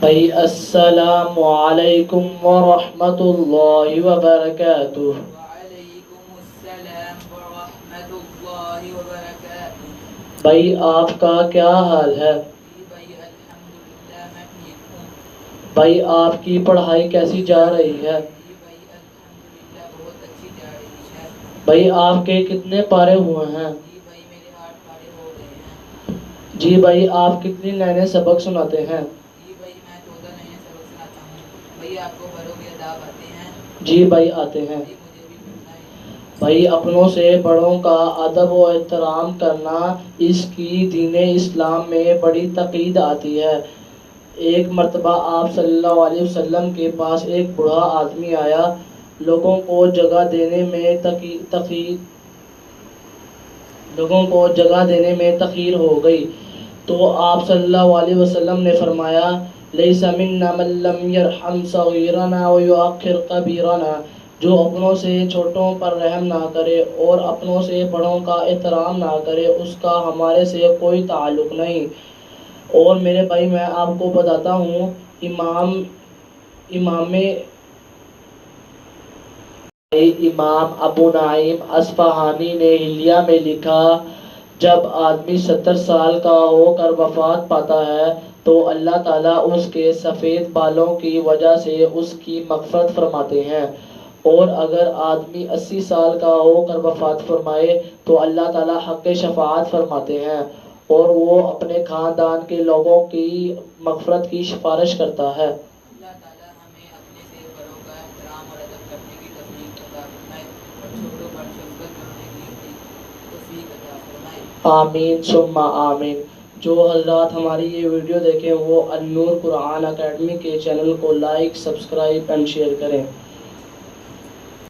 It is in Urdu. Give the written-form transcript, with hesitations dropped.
بھائی السلام علیکم ورحمۃ اللہ وبرکاتہ۔ وعلیکم السلام ورحمۃ اللہ وبرکاتہ۔ بھائی آپ کا کیا حال ہے؟ جی بھائی الحمدللہ میں ٹھیک ہوں۔ بھائی آپ کی پڑھائی کیسی جا رہی ہے؟ جی بھائی الحمدللہ بہت اچھی جا رہی ہے۔ بھائی آپ کے کتنے پارے ہوئے ہیں؟ جی بھائی میرے 8 پارے ہو گئے ہیں۔ جی بھائی آپ کتنی لائنیں سبق سناتے ہیں؟ جی بھائی میں 14 نئے سبق سناتا ہوں۔ بھائی آپ کو بروگ اداب آتے ہیں؟ جی بھائی آتے ہیں۔ جی مجھے بھی پڑھنا ہے۔ بھائی اپنوں سے بڑوں کا ادب و احترام کرنا اس کی دین اسلام میں بڑی تقید آتی ہے۔ ایک مرتبہ آپ صلی اللہ علیہ وسلم کے پاس ایک بوڑھا آدمی آیا۔ لوگوں کو جگہ دینے میں تاخیر ہو گئی تو آپ صلی اللہ علیہ وسلم نے فرمایا لیس منا من لم یرحم صغیرنا ویؤخر کبیرنا، جو اپنوں سے چھوٹوں پر رحم نہ کرے اور اپنوں سے بڑوں کا احترام نہ کرے اس کا ہمارے سے کوئی تعلق نہیں۔ اور میرے بھائی میں آپ کو بتاتا ہوں، امام ابو نعیم اصفہانی نے حلیہ میں لکھا، جب آدمی 70 سال کا ہو کر وفات پاتا ہے تو اللہ تعالیٰ اس کے سفید بالوں کی وجہ سے اس کی مغفرت فرماتے ہیں، اور اگر آدمی 80 سال کا ہو کر وفات فرمائے تو اللہ تعالیٰ حق شفاعت فرماتے ہیں اور وہ اپنے خاندان کے لوگوں کی مغفرت کی سفارش کرتا ہے۔ اللہ تعالیٰ ہمیں اپنے سے بڑوں کا احترام اور ادب کرنے کی توفیق عطا فرمائے اور چھوٹوں پر شفقت کرنے کی توفیق عطا فرمائے۔ آمین ثم آمین۔ جو حضرات ہماری یہ ویڈیو دیکھیں وہ النور قرآن اکیڈمی کے چینل کو لائک، سبسکرائب اینڈ شیئر کریں۔